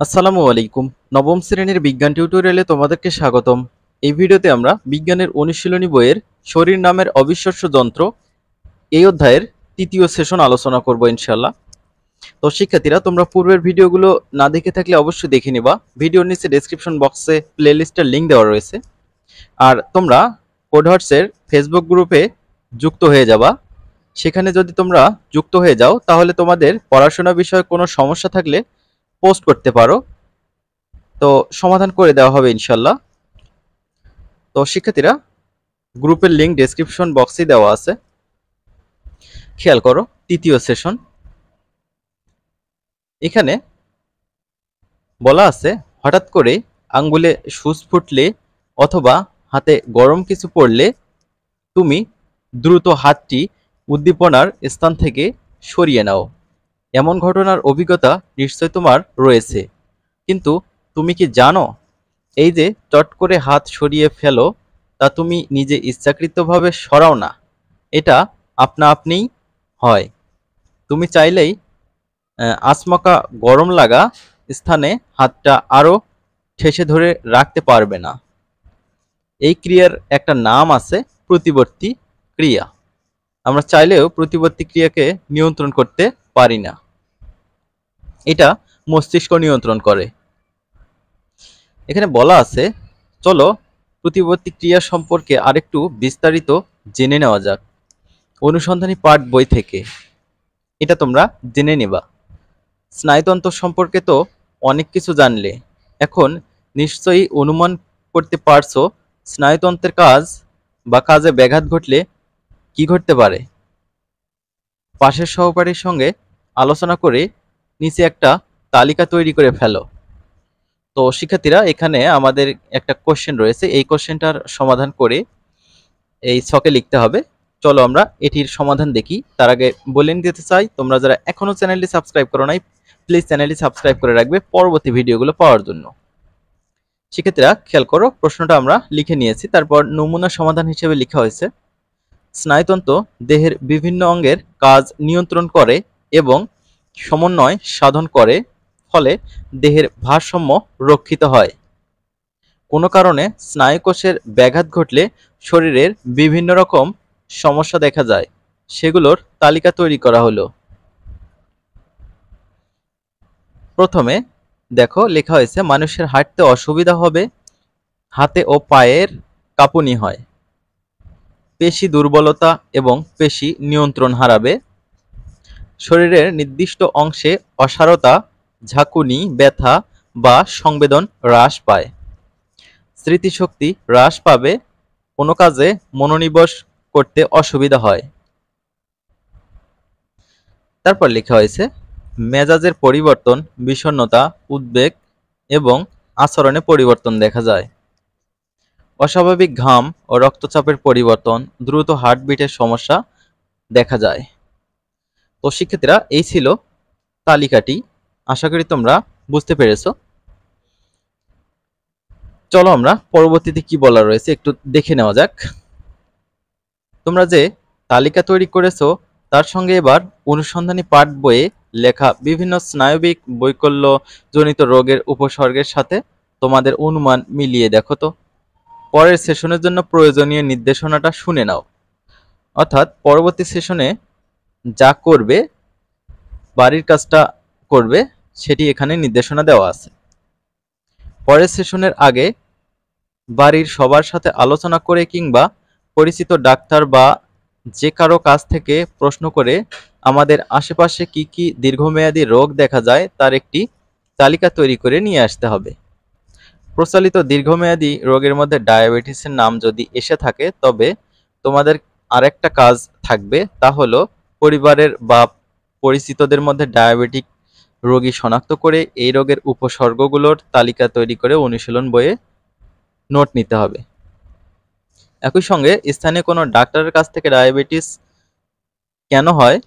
আসসালামু আলাইকুম। নবম শ্রেণীর বিজ্ঞান টিউটোরিয়ালে তোমাদেরকে স্বাগতম। এই ভিডিওতে আমরা বিজ্ঞানের অনুশীলনী বইয়ের শরীর নামের অবিশ্বাস্য যন্ত্র এই অধ্যায়ের তৃতীয় সেশন আলোচনা করব ইনশাআল্লাহ। তো শিক্ষার্থীরা, তোমরা পূর্বের ভিডিওগুলো না দেখে থাকলে অবশ্যই দেখে নিবা। ভিডিওর নিচে ডেসক্রিপশন বক্সে প্লেলিস্টের লিংক দেওয়া রয়েছে। আর তোমরা কোডহার্টসের ফেসবুক গ্রুপে যুক্ত হয়ে যাবা। সেখানে যদি তোমরা যুক্ত হয়ে যাও তাহলে তোমাদের পড়াশোনা বিষয়ে কোনো সমস্যা থাকলে পোস্ট করতে পারো, তো সমাধান করে দেওয়া হবে ইনশাল্লাহ। তো শিক্ষার্থীরা, গ্রুপের লিংক ডেসক্রিপশন বক্সে দেওয়া আছে। খেয়াল করো, তৃতীয় সেশন। এখানে বলা আছে, হঠাৎ করে আঙ্গুলে সূচ ফুটলে অথবা হাতে গরম কিছু পড়লে তুমি দ্রুত হাতটি উদ্দীপনার স্থান থেকে সরিয়ে নাও। এমন ঘটনার অভিজ্ঞতা নিশ্চয় তোমার রয়েছে, কিন্তু তুমি কি জানো এই যে চট করে হাত সরিয়ে ফেলো তা তুমি নিজে ইচ্ছাকৃতভাবে সরাও না, এটা আপনা আপনিই হয়। তুমি চাইলেই আচমকা গরম লাগা স্থানে হাতটা আরো ঠেসে ধরে রাখতে পারবে না। এই ক্রিয়ার একটা নাম আছে, প্রতিবর্তী ক্রিয়া। আমরা চাইলেও প্রতিবর্তী ক্রিয়াকে নিয়ন্ত্রণ করতে পারি না, এটা মস্তিষ্ক নিয়ন্ত্রণ করে। এখানে বলা আছে, চলো প্রতিবর্তী ক্রিয়া সম্পর্কে আরেকটু বিস্তারিত জেনে নেওয়া যাক অনুসন্ধানী পাঠ বই থেকে। এটা তোমরা জেনে নেবা। স্নায়ুতন্ত্র সম্পর্কে তো অনেক কিছু জানলে, এখন নিশ্চয়ই অনুমান করতে পারছো স্নায়ুতন্ত্রের কাজ বা কাজে ব্যাঘাত ঘটলে কি ঘটতে পারে। পাশের সহপাঠীর সঙ্গে আলোচনা করে নিচে একটা তালিকা তৈরি করে ফেলো। তো শিক্ষার্থীরা, এখানে আমাদের একটা কোশ্চেন রয়েছে, এই কোশ্চেনটার সমাধান করে এই ছকে লিখতে হবে। চলো আমরা এটির সমাধান দেখি। তার আগে বলে দিতে চাই, তোমরা যারা এখনো চ্যানেলটি সাবস্ক্রাইব করো নাই, প্লিজ চ্যানেলটি সাবস্ক্রাইব করে রাখবে পরবর্তী ভিডিওগুলো পাওয়ার জন্য। শিক্ষার্থীরা খেয়াল করো, প্রশ্নটা আমরা লিখে নিয়েছি, তারপর নমুনা সমাধান হিসেবে লেখা হয়েছে, স্নায়ুতন্ত্র দেহের বিভিন্ন অঙ্গের কাজ নিয়ন্ত্রণ করে এবং সমন্বয় সাধন করে, ফলে দেহের ভারসাম্য রক্ষিত হয়। কোনো কারণে স্নায়ুকোষের ব্যাঘাত ঘটলে শরীরের বিভিন্ন রকম সমস্যা দেখা যায়, সেগুলোর তালিকা তৈরি করা হলো। প্রথমে দেখো লেখা হয়েছে, মানুষের হাঁটতে অসুবিধা হবে, হাতে ও পায়ের কাঁপুনি হয়, পেশি দুর্বলতা এবং পেশি নিয়ন্ত্রণ হারাবে, শরীরের নির্দিষ্ট অংশে অসাড়তা, ঝাঁকুনি, ব্যথা বা সংবেদন হ্রাস পায়, স্মৃতিশক্তি হ্রাস পাবে, কোনো কাজে মনোনিবেশ করতে অসুবিধা হয়। তারপর লেখা হয়েছে, মেজাজের পরিবর্তন, বিষণ্ণতা, উদ্বেগ এবং আচরণে পরিবর্তন দেখা যায়, অস্বাভাবিক ঘাম ও রক্তচাপের পরিবর্তন, দ্রুত হার্টবিটের সমস্যা দেখা যায়। তো শিক্ষার্থীরা, এই ছিল তালিকাটি। আশা করি তোমরা বুঝতে পেরেছো। চলো আমরা পরবর্তীতে কি বলা রয়েছে একটু দেখে নেওয়া যাক। তোমরা যে তালিকা তৈরি করেছো তার সঙ্গে এবার অনুসন্ধানী পাঠ বইয়ে লেখা বিভিন্ন স্নায়বিক বৈকল্য জনিত রোগের উপসর্গের সাথে তোমাদের অনুমান মিলিয়ে দেখো তো। পরের সেশনের জন্য প্রয়োজনীয় নির্দেশনাটা শুনে নাও। অর্থাৎ পরবর্তী সেশনে যা করবে, বাড়ির কাজটা করবে, সেটি এখানে নির্দেশনা দেওয়া আছে। পরের সেশনের আগে বাড়ির সবার সাথে আলোচনা করে কিংবা পরিচিত ডাক্তার বা যে কারো কাছ থেকে প্রশ্ন করে আমাদের আশেপাশে কি কি দীর্ঘমেয়াদী রোগ দেখা যায় তার একটি তালিকা তৈরি করে নিয়ে আসতে হবে। প্রচলিত দীর্ঘমেয়াদী রোগের মধ্যে ডায়াবেটিসের নাম যদি এসে থাকে, তবে তোমাদের আরেকটা কাজ থাকবে, তা হলো পরিবারের বা পরিচিতদের মধ্যে ডায়াবেটিক রোগী শনাক্ত করে এই রোগের উপসর্গগুলোর তালিকা তৈরি করে অনুশীলন বইয়ে নোট নিতে হবে। একই সঙ্গে স্থানীয় কোনো ডাক্তারের কাছ থেকে ডায়াবেটিস কেন হয়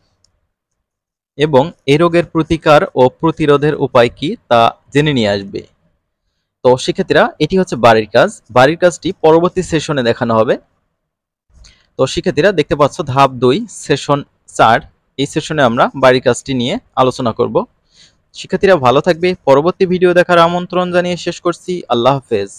এবং এই রোগের প্রতিকার ও প্রতিরোধের উপায় কি তা জেনে নিয়ে আসবে। তো শিক্ষার্থীরা, এটি হচ্ছে বাড়ির কাজ। বাড়ির কাজটি পরবর্তী সেশনে দেখানো হবে। তো শিক্ষার্থীরা দেখতে পাচ্ছ, ধাপ 2 সেশন 4, এই সেশনে আমরা বাড়ির কাজটি নিয়ে আলোচনা করব। শিক্ষার্থীরা ভালো থাকবে। পরবর্তী ভিডিও দেখার আমন্ত্রণ জানিয়ে শেষ করছি। আল্লাহ হাফেজ।